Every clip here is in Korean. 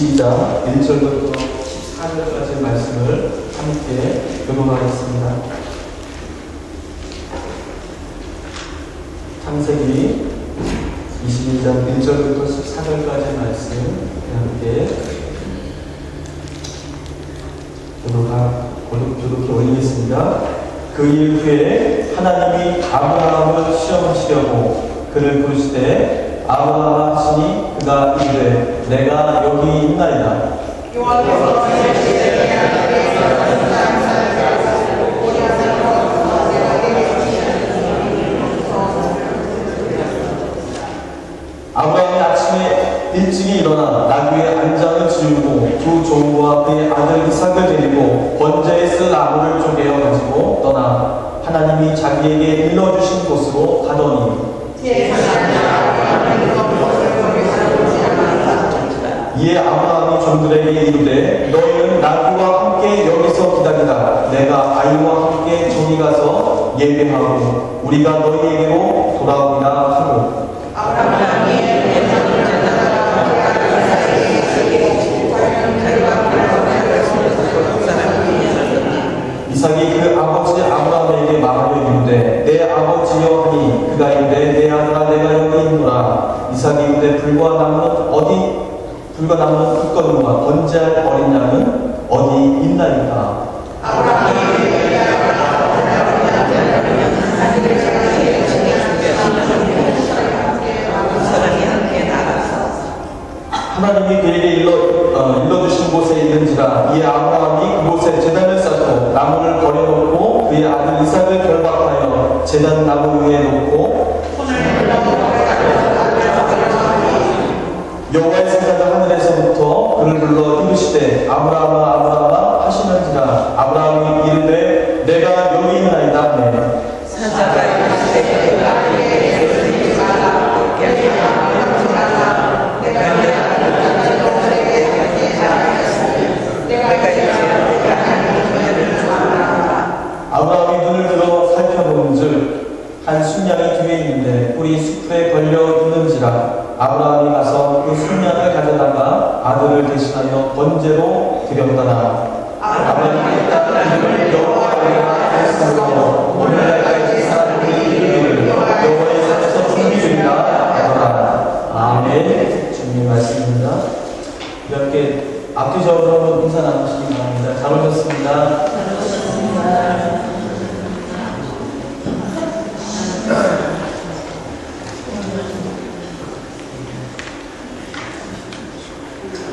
22장 1절부터 14절까지 말씀을 함께 교독하겠습니다. 창세기 22장 1절부터 14절까지 말씀 함께 교독해 올리겠습니다. 그 일 후에 하나님이 아브라함을 시험하시려고 그를 부르시되 아브라함아 하시니 그가 이르되 내가 여기 있나이다. 아브라함이 아침에 일찍이 일어나 나귀의 안장을 지우고 두 종과 그의 아들 이삭을 데리고 번제에 쓸 나무를 쪼개어 가지고 떠나 하나님이 자기에게 일러주신 곳으로 가더니 이에 아브라함이 종들에게 이르되 너희는 나귀와 함께 여기서 기다리다 내가 아이와 함께 저기 가서 예배하고 우리가 너희에게로 돌아오리라 하고 이삭이 그 아버지 아브라함에게 말하여 이르되 내 아버지여 하니 그가 이르되 내 아들아 내가 여기 있노라. 이삭이 이르되 불과 나무는 굳건과 번제할 어린 양은 어디 있나이까. 하나님이 그에게 일러주신 곳에 있는지라. 이에 아브라함이 그곳에 제단을 쌓고 나무를 버려놓고 그의 아들 이삭을 결박하여 제단 나무 위에 놓고 여호와의 사자가 하늘에서부터 그를 불러 이르시되 아브라함아 아브라함아 하시는지라. 아브라함이 이르되 내가 여기 있나이다 하매 사자가 이르시되 아브라함이 눈을 들어 살펴본즉 한 순양이 뒤에 있는데 뿔이 수풀에 걸려 있는지라. 아브라함이 가서 그 순양을 가져다가 아들을 대신하여 번제로 드렸더라. 아브라함이 이름을 여호와의 하나님이여 오늘날까지 사람들이 이르기를 여호와의 산에서 준비되리라 하더라. 아멘. 주님의 말씀입니다. 이렇게 앞뒤적으로 인사 나누시기 바랍니다. 잘 오셨습니다.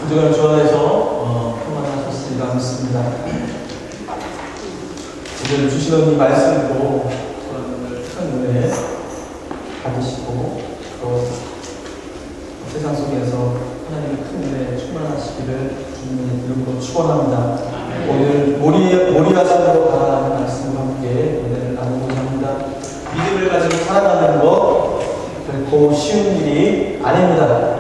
주간 주 안에서 평안하셨으리라 믿습니다. 오늘 주시는 이 말씀으로 여러분들 큰 은혜 받으시고 또 세상 속에서 하나님의 큰 은혜 충만하시기를 주님의 이름으로 축원합니다. 오늘 모리아산으로 가라는 말씀과 함께 은혜를 나누고자 합니다. 믿음을 가지고 살아가는 것 결코 쉬운 일이 아닙니다.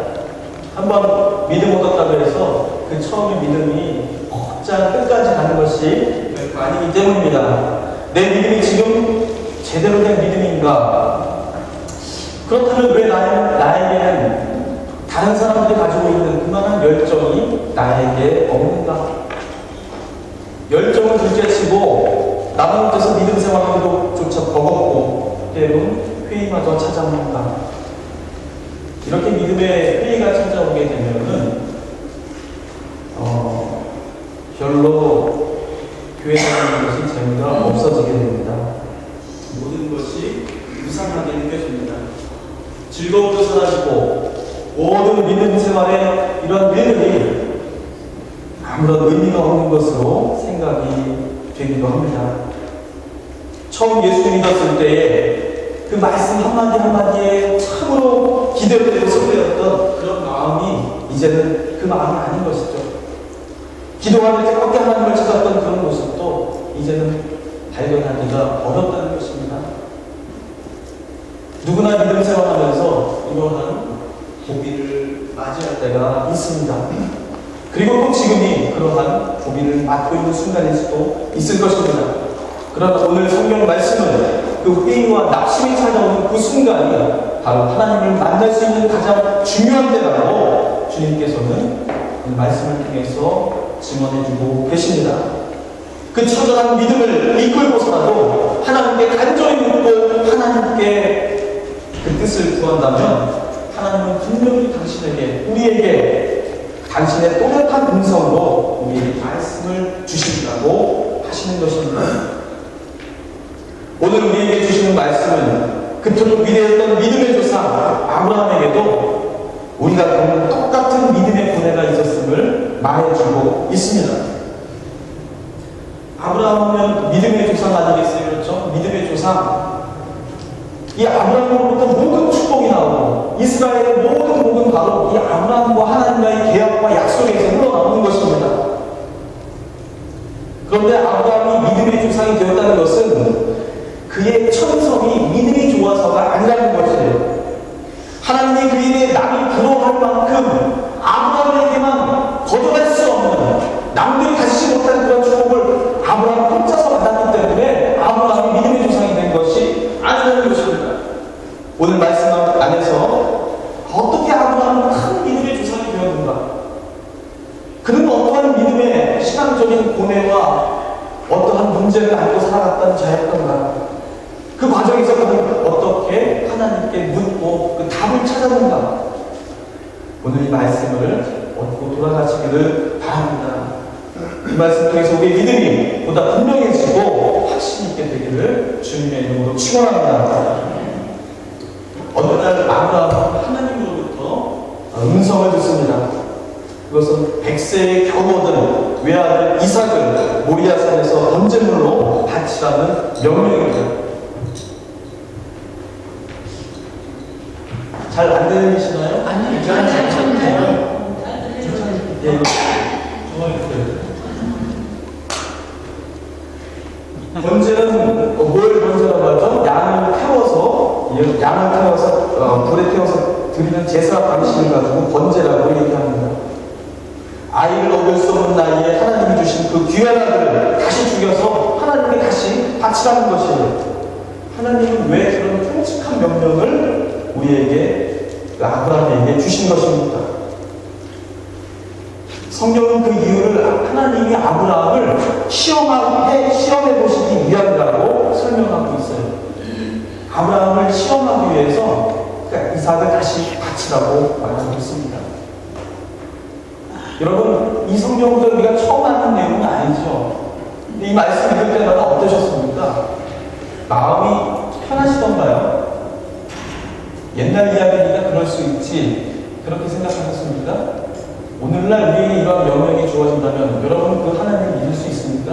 한번 믿음 얻었다고 해서 그 처음에 믿음이 곧장 끝까지 가는 것이 결코 아니기 때문입니다. 내 믿음이 지금 제대로 된 믿음인가? 그렇다면 왜 나에게는 다른 사람들이 가지고 있는 그만한 열정이 나에게 없는가? 열정을 둘째치고 남은 곳에서 믿음 생활하는 것조차 버겁고 때론 회의마저 찾아오는가? 이렇게 믿음의 회의가 찾아오게 되면은 별로 교회 다니는 것이 재미가 없어지게 됩니다. 모든 것이 무상하게 느껴집니다. 즐거움도 사라지고 모든 믿음 생활에 이런 믿음이 아무런 의미가 없는 것으로 생각이 되기도 합니다. 처음 예수를 믿었을 때에 그 말씀 한마디 한마디에 참으로 기대되고 설레었던 그런 마음이 이제는 그 마음이 아닌 것이죠. 기도할 때 그렇게 하나님을 찾았던 그런 모습도 이제는 발견하기가 어렵다는 것입니다. 누구나 믿음 생활하면서 이러한 고비를 맞이할 때가 있습니다. 그리고 또 지금이 그러한 고비를 맞고 있는 순간일 수도 있을 것입니다. 그러나 오늘 성경 말씀은 그 회의와 낙심이 찾아오는 그 순간이 바로 하나님을 만날 수 있는 가장 중요한 때라고 주님께서는 말씀을 통해서 증언해주고 계십니다. 그 처절한 믿음을 이끌고서라도 하나님께 간절히 묻고 하나님께 그 뜻을 구한다면 하나님은 분명히 당신에게, 우리에게 당신의 또렷한 음성으로 우리에게 말씀을 주시리라고 하시는 것입니다. 오늘 우리에게 주시는 말씀은 그토록 위대했던 믿음의 조상 아브라함에게도 우리가 겪는 똑같은 믿음의 고뇌가 있었음을 말해주고 있습니다. 아브라함은 믿음의 조상 아니겠어요? 그렇죠? 믿음의 조상. 이 아브라함으로부터 모든 축복이 나오고 이스라엘의 모든 복은 바로 이 아브라함과 하나님과의 계약과 약속에서 흘러나오는 것입니다. 그런데 아브라함이 믿음의 조상이 되었다는 것은 그의 천성이 믿음이 좋아서가 아니라는 것이에요. 하나님이 그에게 남이 부러워할 만큼 아브라함에게만 거둬갈 수 없는, 남들이 가지지 못한 그런 축복을 아브라함 혼자서 받았기 때문에 아브라함이 믿음의 조상이 된 것이 아니라는 것입니다. 오늘 말씀 안에서 어떻게 아브라함은 큰 믿음의 조상이 되었는가? 그는 어떠한 믿음의 신앙적인 고뇌와 어떠한 문제를 안고 살아갔던 자였던가? 그 과정에서 그는 어떻게 하나님께 묻고 그 답을 찾았는가? 오늘 이 말씀을 얻고 돌아가시기를 바랍니다. 이 말씀 통해서 우리의 믿음이 보다 분명해지고 확신 있게 되기를 주님의 이름으로 축원합니다. 어느 날 아브라함은 하나님으로부터 음성을 듣습니다. 그것은 100세에 겨우 얻은 외아들 이삭을 모리아산에서 번제물로 바치라는 명령입니다. 잘 안 들리시나요? 아니요, 잘 들려요. 예. 번제는 뭘 번제라고 하죠? 양을 태워서 불에 태워서 드리는 제사 방식을 가지고 번제라고 얘기합니다. 아이를 얻을 수 없는 나이에 하나님이 주신 그 귀한 아들을 다시 죽여서 하나님께 다시 바치라는 것이에요. 하나님은 왜 그런 끔찍한 명령을 우리에게, 아브라함에게 주신 것입니까? 성경은 그 이유를 하나님이 아브라함을 시험해 보시기 위함이라고 설명하고 있어요. 아브라함을 시험하기 위해서 이삭을 다시 바치라고 말하고 있습니다. 여러분, 이 성경 구절 우리가 처음 하는 내용은 아니죠. 이 말씀 읽을 때마다 어떠셨습니까? 마음이 편하시던가요? 옛날 이야기니까 그럴 수 있지, 그렇게 생각하셨습니까? 오늘날 우리에게 이러한 명령이 주어진다면 여러분 그 하나님을 믿을 수 있습니까?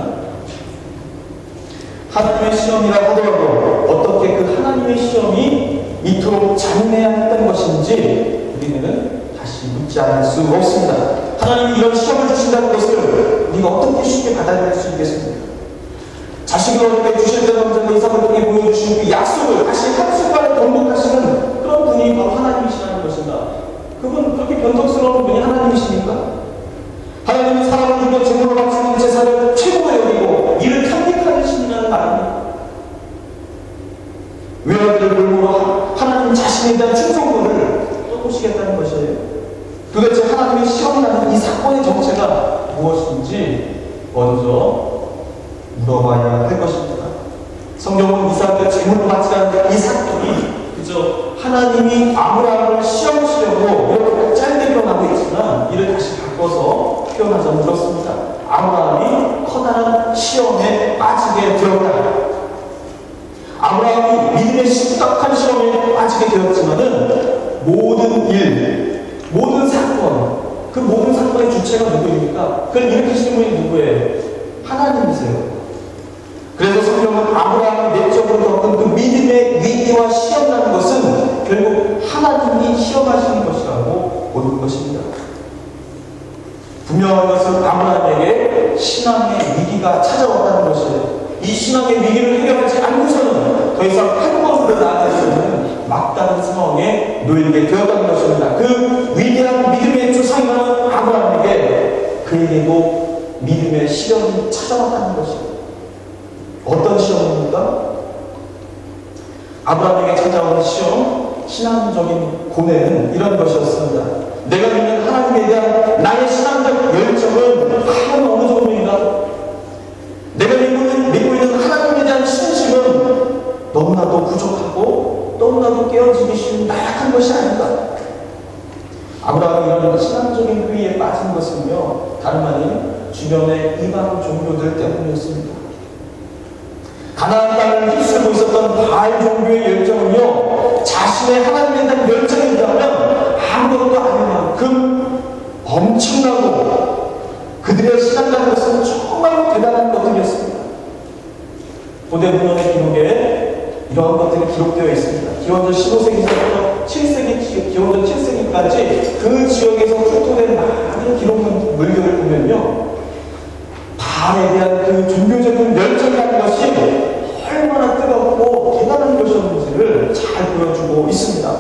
하나님의 시험이라 하더라도 어떻게 그 하나님의 시험이 이토록 잔인해야 했던 것인지 우리는 다시 묻지 않을 수 없습니다. 하나님이 이런 시험을 주신다는 것을 우리가 어떻게 쉽게 받아들일 수 있겠습니까? 자식을 얻게 주실 때 먼저 이삭을 통해 보여주신 그 약속을 다시 한순간에 번복하시는 그런 분이 바로 하나님이시라는 것입니다. 그분 그렇게 변덕스러운 분이 하나님이십니까? 하나님이 사람을 죽여 제물로 바치는 제사를 최고로 여기고 이를 탐닉하는 신이라는 말입니다. 외아들을 골고루 하나님 자신에 대한 충성도를 떠보시겠다는 것이에요. 도대체 하나님의 시험이라는 이 사건의 정체가 무엇인지 먼저 물어봐야 할 것입니다. 성경은 이삭을 제물로 바치라는 이 사건이 그저 하나님이 아브라함을 시험하시려고 이렇게 짧게 표현하고 있지만 이를 다시 바꿔서 표현하자면 그렇습니다. 아브라함이 커다란 시험에 빠지게 되었다. 아브라함이 믿음의 심각한 시험에 빠지게 되었지만은 모든 일, 모든 사건, 그 모든 사건의 주체가 누구입니까? 그걸 일으키시는 분이 누구예요? 하나님이세요. 그래서 성경은 아브라함이 내적으로 겪은 그 믿음의 위기와 시험이라는 것은 결국 하나님이 시험하시는 것이라고 보는 것입니다. 분명한 것은 아브라함에게 신앙의 위기가 찾아왔다는 것이에요. 이 신앙의 위기를 해결하지 않고서는 더 이상 한 걸음도 나아갈 수 없는 막다른 상황에 놓이게 되었다는 것입니다. 그 위대한 믿음의 조상이라는 아브라함에게 그에게도 믿음의 시련이 찾아왔다는 것입니다. 어떤 시험입니까? 아브라함에게 찾아오는 시험, 신앙적인 고뇌는 이런 것이었습니다. 내가 믿는 하나님에 대한 나의 신앙적인 빠진 것은요, 다름 아닌 주변의 이방 종교들 때문이었습니다. 가나안 땅을 휩쓸고 있었던 바알 종교의 열정은요, 자신의 하나님에 대한 열정에 비하면 아무것도 아닌 만큼 엄청나고, 그들의 신앙이라는 것은 정말로 대단한 것들이었습니다. 고대문헌의 기록에 이러한 것들이 기록되어 있습니다. 기원전 15세기부터 7세기, 기원전 7세기까지 그 지역에서 훑어낸 많은 기록 물들을 보면요, 바알에 대한 그 종교적인 열정이라는 것이 얼마나 뜨겁고 대단한 것이었는지를 잘 보여주고 있습니다.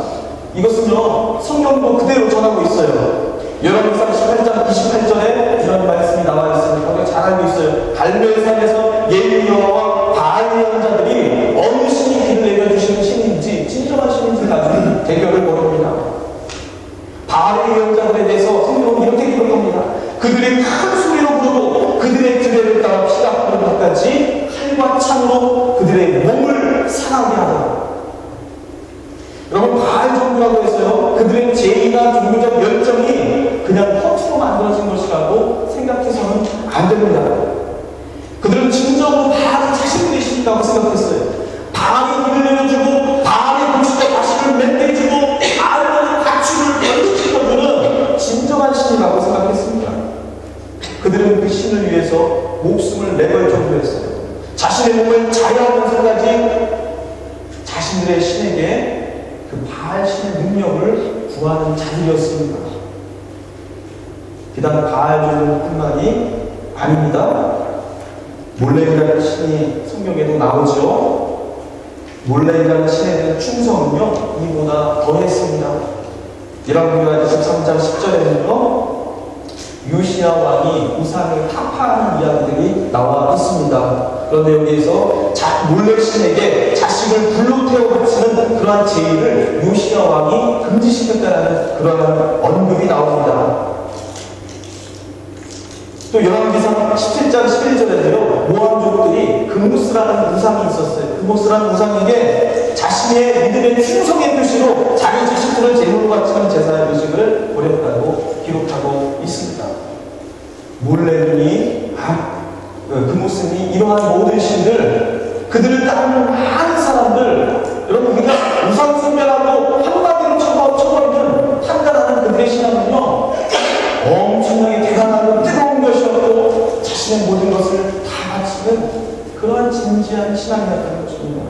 이것은요, 성경도 그대로 전하고 있어요. 열왕기상 18장 28절에 이런 말씀이 나와 있습니다. 우리가 잘 알고 있어요. 갈멜산에서 예후 여호와와 바알 예언자들이 어느 신이 길을 내려주시는 신인지, 진정한 신인지 가지고 대결을 벌입니다. 바알의 예언자들에 대해서 성경은 이렇게 기록합니다. 그들이 큰 소리로 부르고 그들의 규례를 따라 피가 흐르는 것까지 칼과 창으로 그들의 몸을 상하게 하더라. 여러분, 바알 종교라고 해서요, 그들의 죄의나 종교적 열정이 그냥 허투루 만들어진 것이라고 생각해서는 안 됩니다. 그들은 진정으로 바알이 자신들의 신이라고 생각했어요. 바알이 길을 내려주고, 바알의 공식과 가시를 맺대주고, 바알의 가축을 변시켜주는 진정한 신이라고 생각했습니다. 그들은 그 신을 위해서 목숨을 내걸 정도였어요. 자신의 몸을 자유하면서까지 자신들의 신에게 그 바알 신의 능력을 구하는 자들이었습니다. 비단 바알 종교뿐만이 아닙니다. 몰렉이라는 신이 성경에도 나오죠. 몰렉이라는 신에 대한 충성은요, 이보다 더했습니다. 열왕기하 23장 10절에는요, 요시야 왕이 우상을 타파하는 이야기들이 나와 있습니다. 그런데 여기에서 몰렉 신에게 자식을 불로 태워 바치는 그러한 제의를 요시야 왕이 금지시켰다는 그러한 언급이 나옵니다. 또 열왕기상 17장 11절에도요, 모함족들이 금무스라는 우상이 있었어요. 금무스라는 우상에게 자신의 믿음의 충성의 표시로 자기 자식들을 제물로 바치는 제사의 의식을 보냈다고 기록하고 있습니다. 몰렉이 금무스니 이러한 모든 신들, 그들을 따르는 많은 사람들, 여러분, 우리가 우상 숭배라고 한마디로 쳐버리는 판단하는 그들의 신앙은요, 엄청나게 대단하고 뜨거운 것이었고 자신의 모든 것을 다 바치는 그러한 진지한 신앙이었다는 것입니다.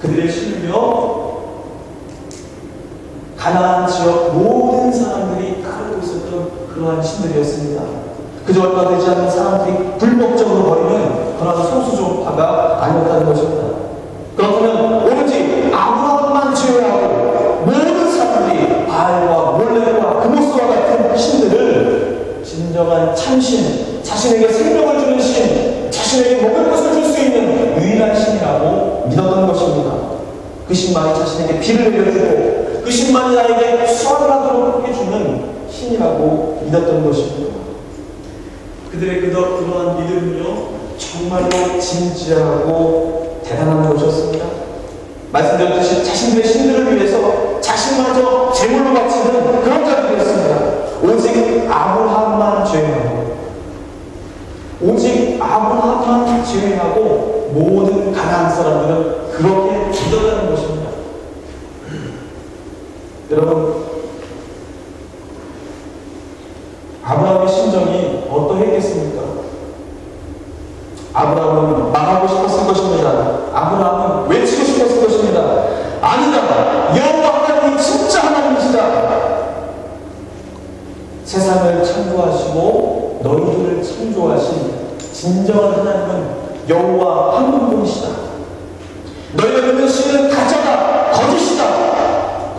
그들의 신은요, 가나안 지역 모든 사람들이 따르고 있었던 그러한 신들이었습니다. 그저 얼마 되지 않은 사람들이 불법적으로 버리는 그러한 소수종파가 아니었다는 것입니다. 그렇다면 오로지 아브라함만 제외하고 모든 사람들이 바알과 몰렉과 금무스와 같은 신들을 진정한 참신, 자신에게 생명을 주는 신, 자신에게 먹을 것을 줄 수 있는 유일한 신이라고 믿었던 것입니다. 그 신만이 자신에게 비를 내려주고 그 신만이 나에게 수확을 하도록 해주는 신이라고 믿었던 것입니다. 그들의 그러한 믿음은요, 정말로 진지하고 대단한 것이었습니다. 말씀드렸듯이 자신들의 신들을 위해서 자신마저 제물로 바치는 그런 자들이었습니다. 오직 아브라함만 제외하고, 오직 아브라함만 제외하고 모든 가나안 사람들은 그렇게 믿었다는 것입니다. 여러분, 아브라함의 심정이 어떠했겠습니까? 아브라함은 말하고 싶었을 것입니다. 아브라함은 외치고 싶었을 것입니다. 아니다! 여호와 하나님이 진짜 하나님이시다! 세상을 창조하시고 너희들을 창조하신 진정한 하나님은 여호와 한 분뿐이시다. 너희가 믿는 신은 가짜다! 거짓이다!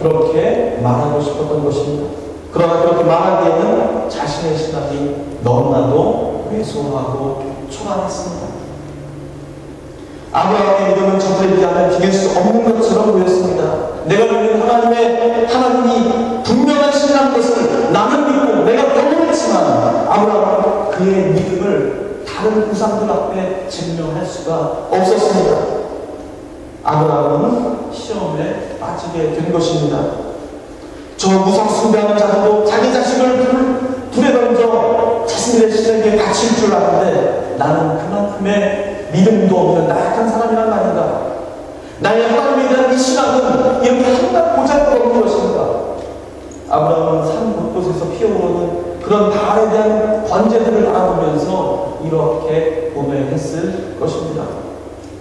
그렇게 말하고 싶었던 것입니다. 그러나 그렇게 말하기에는 자신의 신앙이 너무나도 왜소하고 초라했습니다. 아브라함의 믿음은 저들에 비하면 비길 수 없는 것처럼 보였습니다. 내가 믿는 하나님이 분명한 신이라는 것을 나는 믿고 내가 경험했지만 아브라함은 그의 믿음을 다른 우상들 앞에 증명할 수가 없었습니다. 아브라함은 시험에 빠지게 된 것입니다. 저 우상 숭배하는 자들도 자기 자식을 내 신에게 바칠 줄 아는데 나는 그만큼의 믿음도 없는 나약한 사람이란 말인가? 나의 하나님에 대한 이 신앙은 이렇게 한낱 보잘것없는 것인가? 아브라함은 산 곳곳에서 피어오르는 그런 바알에 대한 번제들을 알아보면서 이렇게 고뇌했을 것입니다.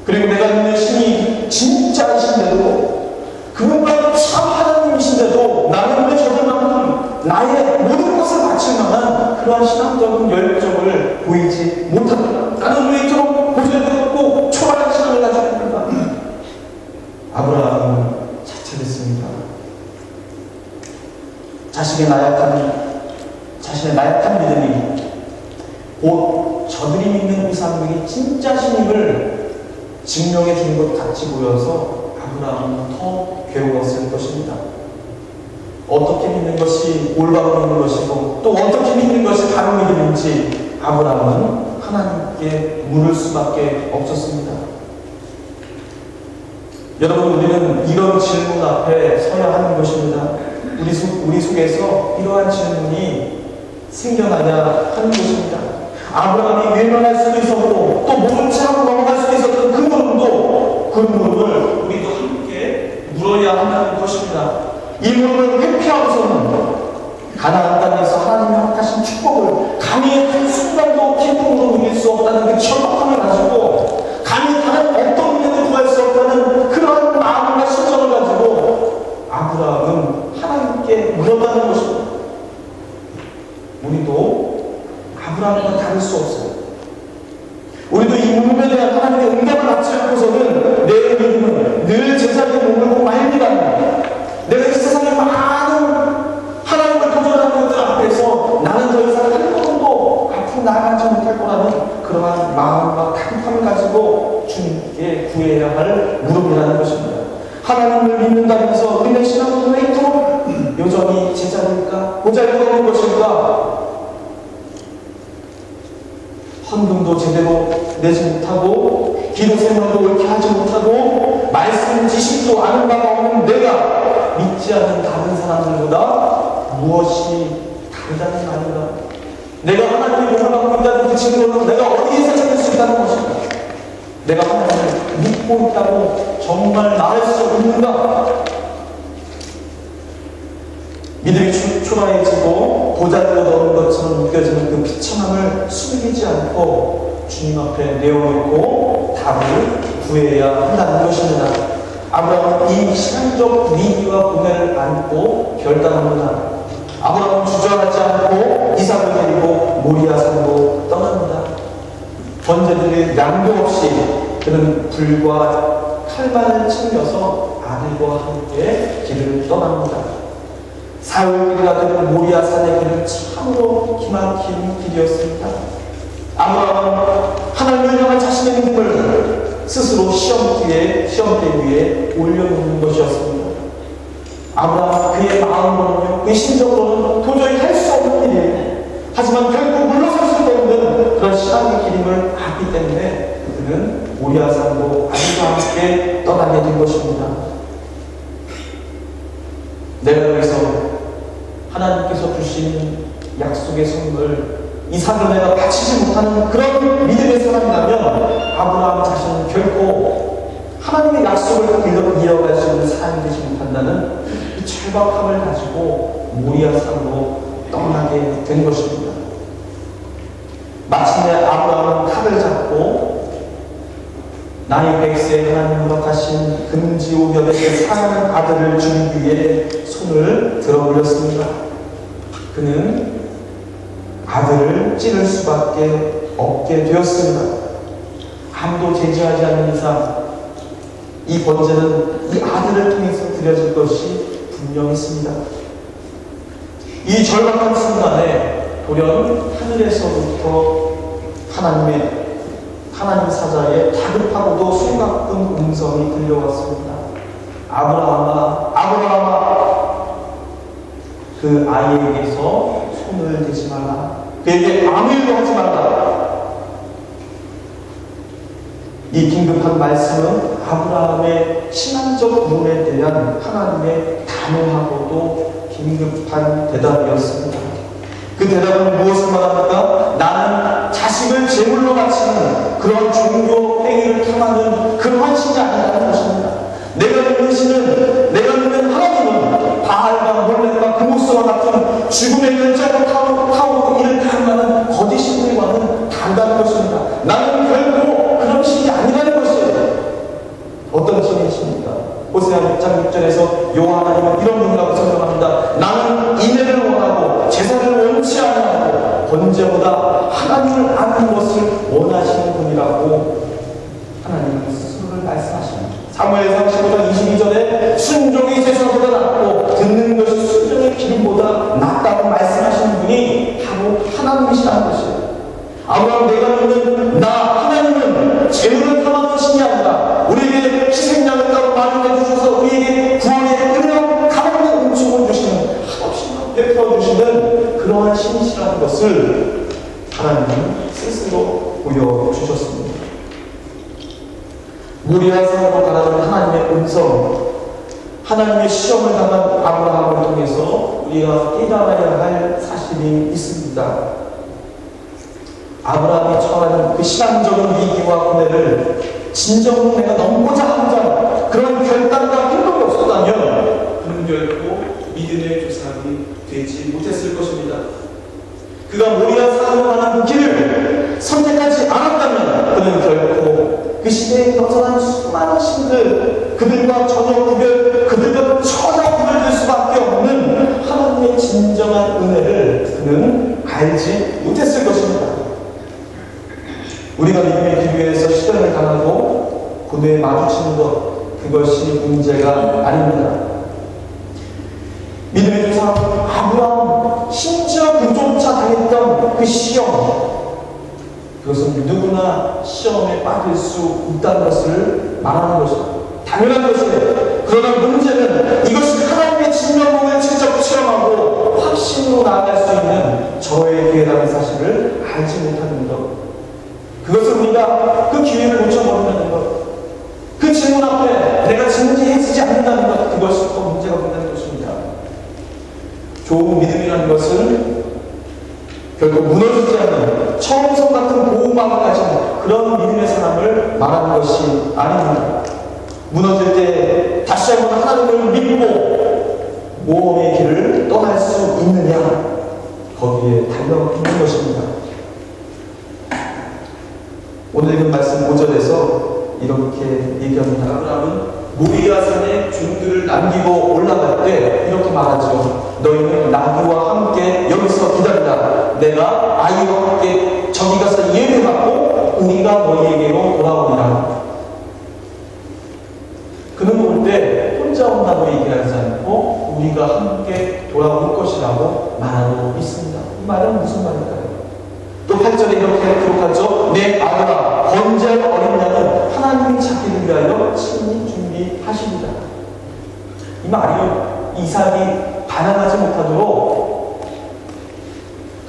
그리고 내가 믿는 신이 진짜이신데도 그분과 참 하나님이신데도 나는 왜 저들만큼 나의 모든 것을 바칠 만한 그러한 신앙적인 열정을 보이지 못합니다. 나는 왜 이토록 고뇌스럽고 초라한 신앙을 가지고 있는가? 아브라함은 자책했습니다. 자신의 나약한 믿음이 곧 저들이 믿는 우상이 진짜 신임을 증명해 준 것 같이 보여서 아브라함은 더 괴로웠을 것입니다. 어떻게 믿는 것이 올바로 믿는 것이고 또 어떻게 믿는 것이 바른 믿음인지 아브라함은 하나님께 물을 수밖에 없었습니다. 여러분, 우리는 이런 질문 앞에 서야 하는 것입니다. 우리 속에서 이러한 질문이 생겨나야 하는 것입니다. 아브라함이 외면할 수도 있었고 또 모른 채 하고 넘어갈 수도 있었던 그 물음을 우리도 함께 물어야 한다는 것입니다. 이 물음을 회피하고서는 가나안 땅에서 하나님이 허락하신 축복을 감히 한순간도 기쁨으로 누릴 수 없다는 그 절박함을 가지고 감히 다른 어떤 믿음도 구할 수 없다는 그러한 마음과 심정을 가지고 아브라함은 하나님께 물었다는 것입니다. 우리도 아브라함과 다를 수 없어요. 우리도 이 물음에 대한 하나님의 응답을 받지 않고서는 내 믿음은 늘 제자리에 머물고 말리다. 내가 이 세상에 많은 하나님을 도전하는 것들 앞에서 나는 더 이상 한 걸음도 앞으로 나아가지 못할 거라는 그러한 마음과 다급함을 가지고 주님께 구해야 할 물음이라는 것입니다. 하나님을 믿는다면서 우리의 신앙은 왜 이토록 여전히 제자리일까? 보잘것없는 것일까? 헌금도 제대로 내지 못하고 기도 생활도 옳게 하지 못하고 말씀 지식도 아는 바가 없는 내가 믿지 않는 다른 사람들보다 무엇이 다르다는 말인가? 내가 하나님의 용서받고 있다는 그 증거는 내가 어디에서 찾을 수 있다는 것인가? 내가 하나님을 믿고 있다고 정말 말할 수 없는가? 믿음이 초라해지고 보잘것없는 것처럼 느껴지는 그 비참함을 숨기지 않고 주님 앞에 내어놓고 답을 구해야 한다는 것입니다. 아브라함은 이 신앙적 위기와 고뇌를 안고 결단합니다. 아브라함은 주저하지 않고 이삭을 데리고 모리아 산으로 떠납니다. 번제들의 양도 없이 그는 불과 칼만을 챙겨서 아들과 함께 길을 떠납니다. 사흘길이가 되는 모리아 산의 길은 참으로 기막힌 길이었습니다. 아브라함은 하나님을 향한 자신의 믿음을 스스로 시험대 위에 올려놓는 것이었습니다. 아브라함은 그의 마음으로는요, 그의 심정으로는 도저히 할 수 없는 일이에요. 하지만 결국 물러설 수 없는 그런 신앙의 길임을 알기 때문에 그는 모리아 산으로 아들과 함께 떠나게 된 것입니다. 내가 여기서 하나님께서 주신 약속의 선물 이삭을 내가 바치지 못하는 그런 믿음의 사람이라면 아브라함 자신은 결코 하나님의 약속을 이어갈 수 있는 사람이 되지 못한다는 이 절박함을 가지고 모리아 산으로 떠나게 된 것입니다. 마침내 아브라함은 칼을 잡고 나이 100세에 하나님 허락하신 금지옥엽에게 사는 아들을 주기 위해 손을 들어 올렸습니다. 그는 아들을 찌를 수밖에 없게 되었습니다. 아무도 제지하지 않는 이상 이 번제는 이 아들을 통해서 드려질 것이 분명했습니다. 이 절박한 순간에 돌연 하늘에서부터 하나님 사자의 다급하고도 숨가쁜 음성이 들려왔습니다. 아브라함아, 아브라함아, 그 아이에게서 손을 대지 말라. 그에게 아무 일도 하지 말라. 이 긴급한 말씀은 아브라함의 신앙적 눈에 대한 하나님의 단호하고도 긴급한 대답이었습니다. 그 대답은 무엇을 말합니까? 나는 자식을 제물로 바치는 그런 종교 행위를 탐하는 그러한 신이 아니라는 것입니다. 내가 믿는 신은, 내가 믿는 하나님은 바알과 몰렉과 그모스와 같은 죽음의 결정을 타오르고 이를 탐하는 거짓 신들과는 다르다는 것입니다. 나는 결코 그런 신이 아니라는 것이에요. 어떤 신이십니까? 호세아 6장 6절에서 여호와 하나님은 이런 분이라고 설명합니다. 나는 인애를 원하고 제사를 원치 않아하고 번제보다 하나님을 아는 것을 원하시는 분이라고 하나님은 스스로를 말씀하십니다. 사무엘상 15장 22절에 순종이 제사보다 낫고 듣는 것이 순종의 기름보다 낫다고 말씀하시는 분이 바로 하나님이시라는 것이에요. 아브라함 내가 믿는 나 하나님은 재물을 탐하는 신이 아니라 우리에게 희생양을 따로 마련해 주셔서 우리에게 구원의 은혜와 가난한 은총을 주시는 한없이 베풀어 주시는 그러한 신이시라는 것을 하나님은 스스로 보여주셨습니다. 모리아 산으로 가라는 하나님의 음성, 하나님의 시험을 당한 아브라함을 통해서 우리가 깨달아야 할 사실이 있습니다. 아브라함이 처하는 그 신앙적인 위기와 고뇌를 진정으로 내가 넘고자 하는 그런 결단과 행동이 없었다면 그는 결코 믿음의 조상이 되지 못했을 것입니다. 그가 모리아 산으로 가는 그 길을 선택하지 않았다면 그는 결코 그 시대에 여전한 수많은 신들, 그들과 전혀 구별될 수밖에 없는 하나님의 진정한 은혜를 그는 알지 못했을 것입니다. 우리가 믿음의 길 위에서 시련을 당하고 고뇌에 마주치는 것, 그것이 문제가 아닙니다. 믿음의 조상 아브라함, 심지어 그조차 당했던 그 시험, 그것은 누구나 시험에 빠질 수 있다는 것을 말하는 것입니다. 당연한 것이에요. 그러나 문제는 이것이 하나님의 진면목을 직접 체험하고 확신으로 나아갈 수 있는 저의 기회라는 사실을 알지 못하는 것. 그것을 우리가 그 기회를 놓쳐버린다는 것. 그 질문 앞에 내가 진지해지지 않는다는 것. 그것이 더 문제가 된다는 것입니다. 좋은 믿음이라는 것은 결국 무너지지 않는 처음성 같은 보호막을 가진 그런 믿음의 사람을 말하는 것이 아닙니다. 무너질 때 다시 한번 하나님을 믿고 모험의 길을 떠날 수 있느냐, 거기에 달려 있는 것입니다. 오늘 읽은 말씀 5절에서 이렇게 얘기합니다. 아브라함은 모리아 산에 종들을 남기고 올라갈 때 이렇게 말하죠. 너희는 나무와 함께 여기서 기다리라. 내가 아이와 함께 저기 가서 예배하고 우리가 너희에게로 돌아오리라. 그는 올 때 혼자 온다고 얘기하지 않고 우리가 함께 돌아올 것이라고 말하고 있습니다. 이 말은 무슨 말일까요? 또 8절에 이렇게 기록하죠. 내 아들아, 번제할 어린 양은 하나님이 찾기를 위하여 친히 준비하십니다. 이 말이요, 이삭이 반항하지 못하도록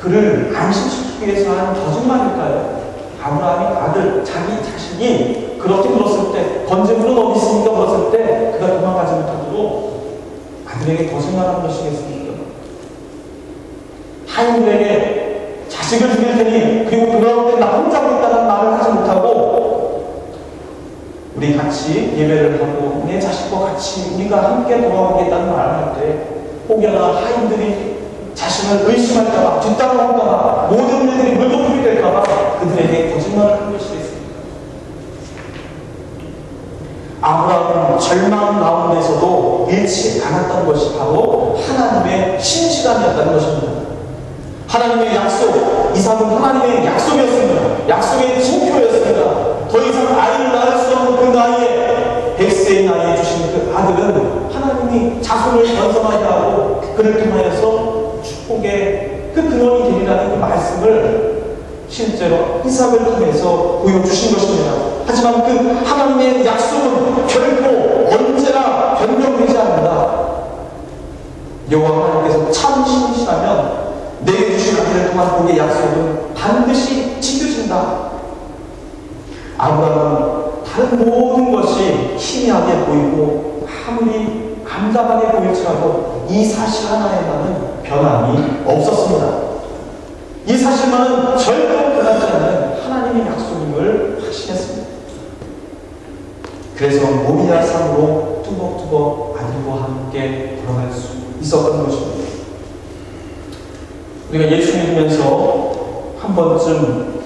그를 안심시키기 위해서 하는 거짓말일까요? 아브라함이 아들, 자기 자식이 그렇게 물었을 때, 번제물은 어디 있습니까? 물었을 때 그가 도망가지 못하도록 아들에게 거짓말한 것이겠습니까? 하인들에게 자식을 죽일 테니 그리고 돌아올 때 나 혼자 있다는 말을 하지 못하고 우리 같이 예배를 하고 내 자식과 같이 우리가 함께 돌아오겠다는 말을 할 때 혹여나 하인들이 자신을 의심할까봐, 뒷담화할까봐, 모든 일들이 물거품이 될까봐 그들에게 거짓말을 한 것이겠습니까? 아브라함은 절망 가운데서도 잃지 않았던 것이 바로 하나님의 신실함이었다는 것입니다. 하나님의 약속, 이삭은 하나님의 약속이었습니다. 약속의 징표였습니다. 더 이상 아이를 낳을 수 없는 그 나이에, 100세의 나이에 주신 그 아들은 하나님이 자손을 번성하게 하고 그를 통하여서 축복의 그 근원이 되리라는 그 말씀을 실제로 이삭을 통해서 보여주신 것입니다. 하지만 그 하나님의 약속은 결코 언제나 변경되지 않는다. 여호와 하나님께서 참 신이시라면 내게 주신 아들을 통한 그의 약속은 반드시 지켜진다. 아브라함은 다른 모든 것이 희미하게 보이고 아무리 암담하게 보일지라도 이 사실 하나에만은 변함이 없었습니다. 이 사실만은 절대로 변하지 않는 하나님의 약속임을 확신했습니다. 그래서 모리아 산으로 뚜벅뚜벅 아들과 함께 걸어갈 수 있었던 것입니다. 우리가 예수 믿으면서 한 번쯤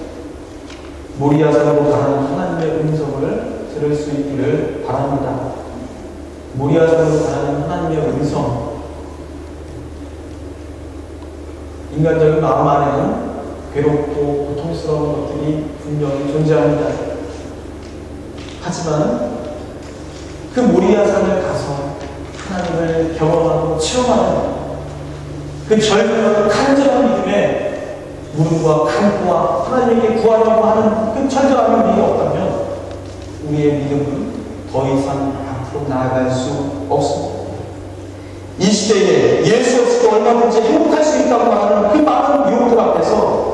모리아 산으로 가는 하나님의 음성을 들을 수 있기를 바랍니다. 모리아 산으로 가는 하나님의 음성, 인간적인 마음 안에는 괴롭고 고통스러운 것들이 분명히 존재합니다. 하지만 그 모리아 산을 가서 하나님을 경험하고 체험하는 그 절대로 간절한 믿음에 무릎과 간구와 하나님께 구하려고 하는 그 철저한 믿음이 없다면 우리의 믿음은 더 이상 앞으로 나아갈 수 없습니다. 이 시대에 예수 없이도 얼마든지 행복할 수 있다고 하는 그 많은 유혹들 앞에서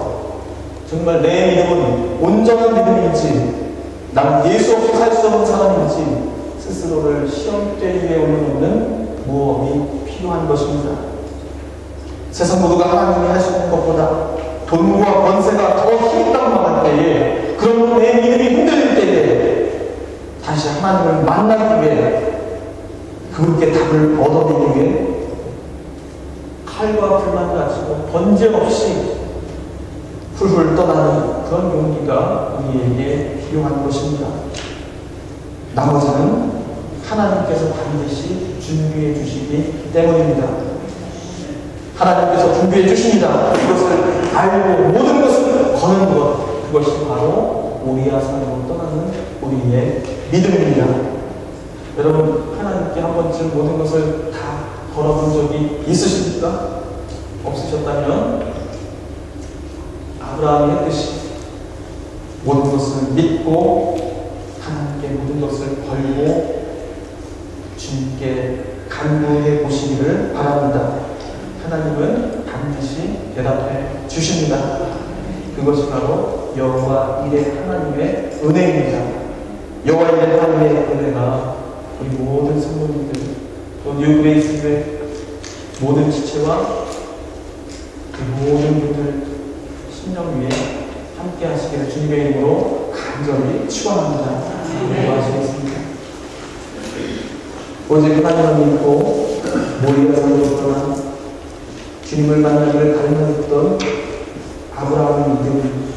정말 내 믿음은 온전한 믿음인지, 나는 예수 없이 살 수 없는 사람인지 스스로를 시험대 위에 올려놓는 모험이 필요한 것입니다. 세상 모두가 하나님이 하시는 것보다 돈과 권세가 더 힘있다고 말할 때에, 그러므로 내 믿음이 흔들릴 때에 다시 하나님을 만나기 위해, 그분께 답을 얻어내기 위해 칼과 불만 가지고 번제 없이 훌훌 떠나는 그런 용기가 우리에게 필요한 것입니다. 나머지는 하나님께서 반드시 준비해 주시기 때문입니다. 하나님께서 준비해 주십니다. 그것을 알고 모든 것을 거는 것, 그것이 바로 모리아 산으로 떠나는 우리의 믿음입니다. 여러분, 하나님께 한 번쯤 모든 것을 다 걸어본 적이 있으십니까? 없으셨다면 아브라함이 했듯이 모든 것을 믿고 하나님께 모든 것을 걸고 주님께 간구해 보시기를 바랍니다. 하나님은 반드시 대답해 주십니다. 그것이 바로 여호와 이레 하나님의 은혜입니다. 여호와 이레 하나님의 은혜가 우리 모든 성도님들, 또 뉴그레이스의 모든 지체와 그 모든 분들 심령 위에 함께 하시기를 주님의 이름으로 간절히 축원합니다. 기도하시겠습니다. 오직 하나님을 믿고 모리아 산으로 떠나 주님을 만나기를 갈망했던 아브라함의 믿음,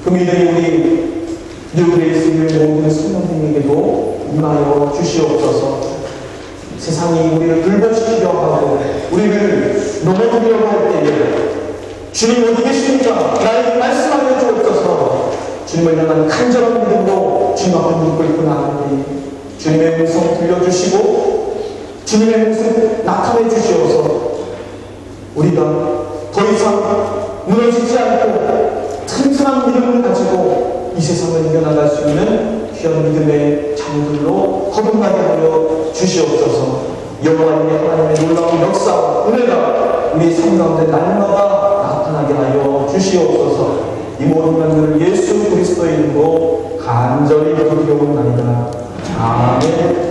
그 믿음이 우리 뉴그레이스의 모든 성도님에게도 임하여 주시옵소서. 세상이 우리를 불변시키려 하고 우리를 넘어뜨리려고 할 때에 주님 어디 계십니까? 나에게 말씀하여 주옵소서. 주님을 향한 간절한 믿음으로 주님 앞에 무릎 꿇고 나아가니 주님의 음성 들려주시고 주님의 모습 나타내 주시옵소서. 우리가 더 이상 무너지지 않고 튼튼한 믿음을 가지고 이 세상을 이겨나갈 수 있는 귀한 믿음의 자녀들로 거듭나게 하여 주시옵소서. 여호와 이레 하나님의 놀라운 역사, 은혜가 우리 삶 가운데 날마다 나타나게 하여 주시옵소서. 이 모든 것들을 예수 그리스도의 이름으로 간절히 기도드리옵나이다. 아멘.